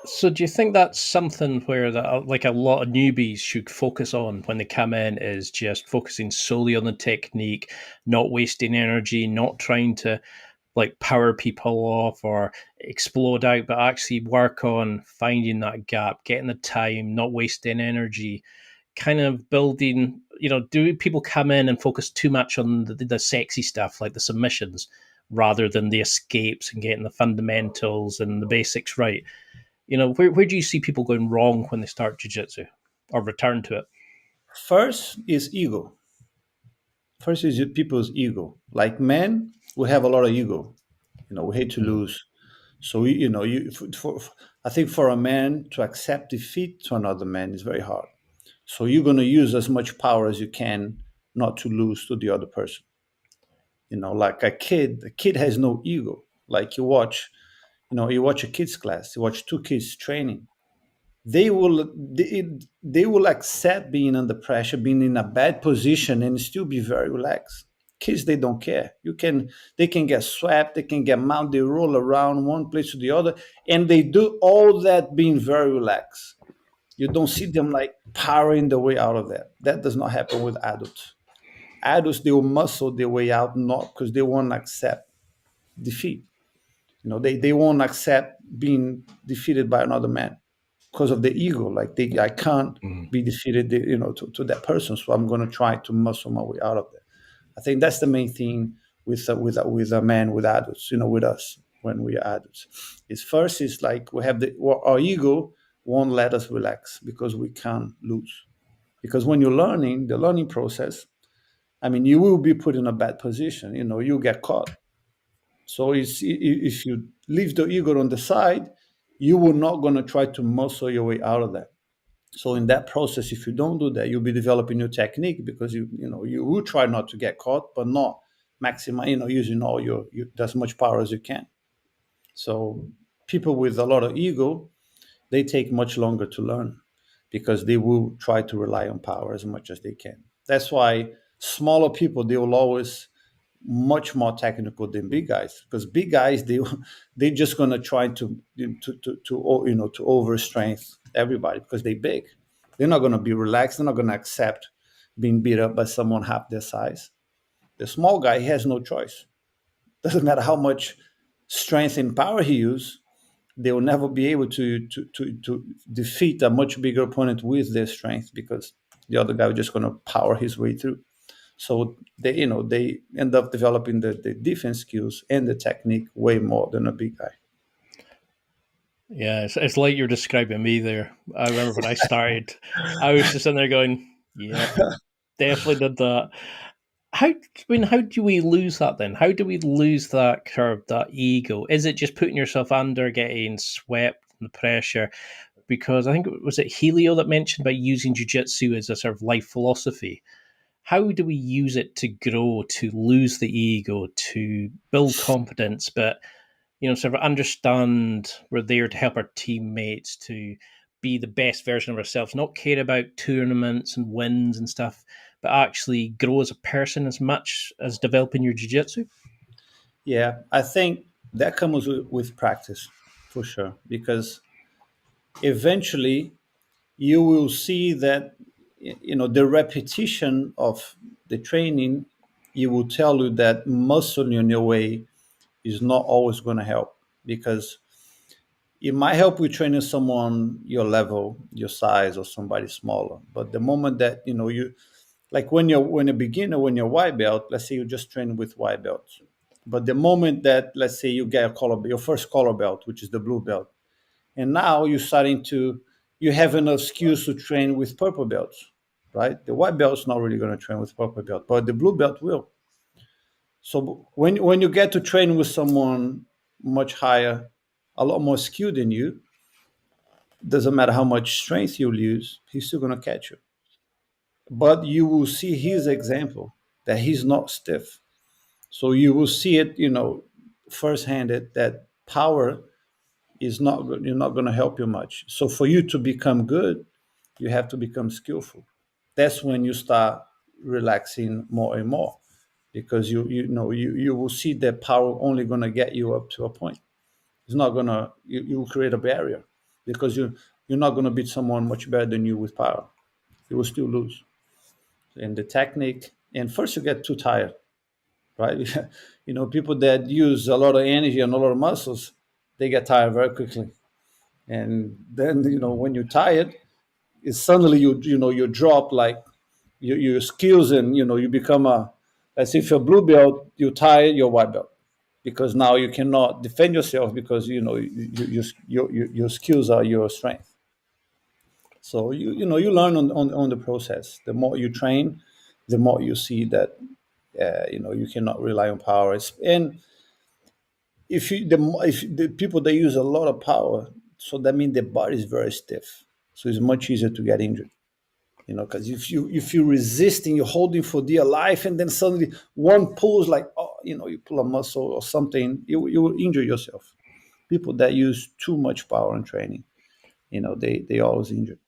So do you think that's something where that like a lot of newbies should focus on when they come in is just focusing solely on the technique, not wasting energy, not trying to like power people off or explode out, but actually work on finding that gap, getting the time, not wasting energy, kind of building, do people come in and focus too much on the sexy stuff like the submissions rather than the escapes and getting the fundamentals and the basics right? Where do you see people going wrong when they start jiu-jitsu or return to it? First is ego. First is people's ego. Like men, we have a lot of ego. We hate to Mhm. lose. So I think for a man to accept defeat to another man is very hard. So you're going to use as much power as you can not to lose to the other person. Like a kid has no ego. Like you watch a kids class, you watch two kids training. They will accept being under pressure, being in a bad position, and still be very relaxed. Kids, they don't care. They can get swept, they can get mounted, they roll around one place to the other, and they do all that being very relaxed. You don't see them like powering the way out of that. That does not happen with adults. Adults, they will muscle their way out, not because they won't accept defeat. They won't accept being defeated by another man because of the ego. Like I can't Mhm. be defeated, to that person. So I'm going to try to muscle my way out of that. I think that's the main thing with a man, with adults, with us when we are adults. Is first is like we have our ego won't let us relax because we can't lose. Because when you're learning, the learning process, I mean, you will be put in a bad position. You get caught. So if you leave the ego on the side, you will not going to try to muscle your way out of that. So in that process, if you don't do that, you'll be developing your technique because you will try not to get caught, but not maximize, using all your as much power as you can. So people with a lot of ego, they take much longer to learn because they will try to rely on power as much as they can. That's why smaller people, they will always much more technical than big guys because big guys, they're just going to try to overstrength everybody because they're big. They're not going to be relaxed. They're not going to accept being beat up by someone half their size. The small guy, he has no choice. Doesn't matter how much strength and power he uses, they will never be able to defeat a much bigger opponent with their strength because the other guy is just going to power his way through. So they end up developing the defense skills and the technique way more than a big guy. Yeah, it's like you're describing me there. I remember when I started, I was just in there going, "Yep, definitely did that." How do we lose that then? How do we lose that curve, that ego? Is it just putting yourself under, getting swept in the pressure? Because I think was it Helio that mentioned about using jujitsu as a sort of life philosophy. How do we use it to grow, to lose the ego, to build confidence, but sort of understand we're there to help our teammates to be the best version of ourselves, not care about tournaments and wins and stuff, but actually grow as a person as much as developing your jiu-jitsu? Yeah, I think that comes with practice for sure because eventually you will see that the repetition of the training, you will tell you that muscling in your way is not always going to help because it might help with training someone your level, your size, or somebody smaller. But the moment that you like when a beginner, when you're white belt, let's say you just train with white belts. But the moment that let's say you get your first color belt, which is the blue belt, and now you have enough skills to train with purple belts, right? The white belt's not really going to train with purple belt, but the blue belt will. So when you get to train with someone much higher, a lot more skilled than you, doesn't matter how much strength you'll use, he's still going to catch you. But you will see his example that he's not stiff. So you will see it, firsthand that power is not you're not going to help you much. So for you to become good, you have to become skillful. That's when you start relaxing more and more because you will see that power only going to get you up to a point. It's not going to you will create a barrier. because you're not going to beat someone much better than you with power. You will still lose. And the technique, and first you get too tired, right? People that use a lot of energy and a lot of muscles, they get tired very quickly. And then when you're tired, it's suddenly you drop like your skills, and you become as if you're blue belt, you tired, you're white belt, because now you cannot defend yourself because your skills are your strength. So you learn on the process. The more you train, the more you see that you cannot rely on power. And if the people that use a lot of power, so that means the body is very stiff. So it's much easier to get injured. Because if you're resisting, you're holding for dear life, and then suddenly one pulls, like, you pull a muscle or something, you will injure yourself. People that use too much power in training, they always injure.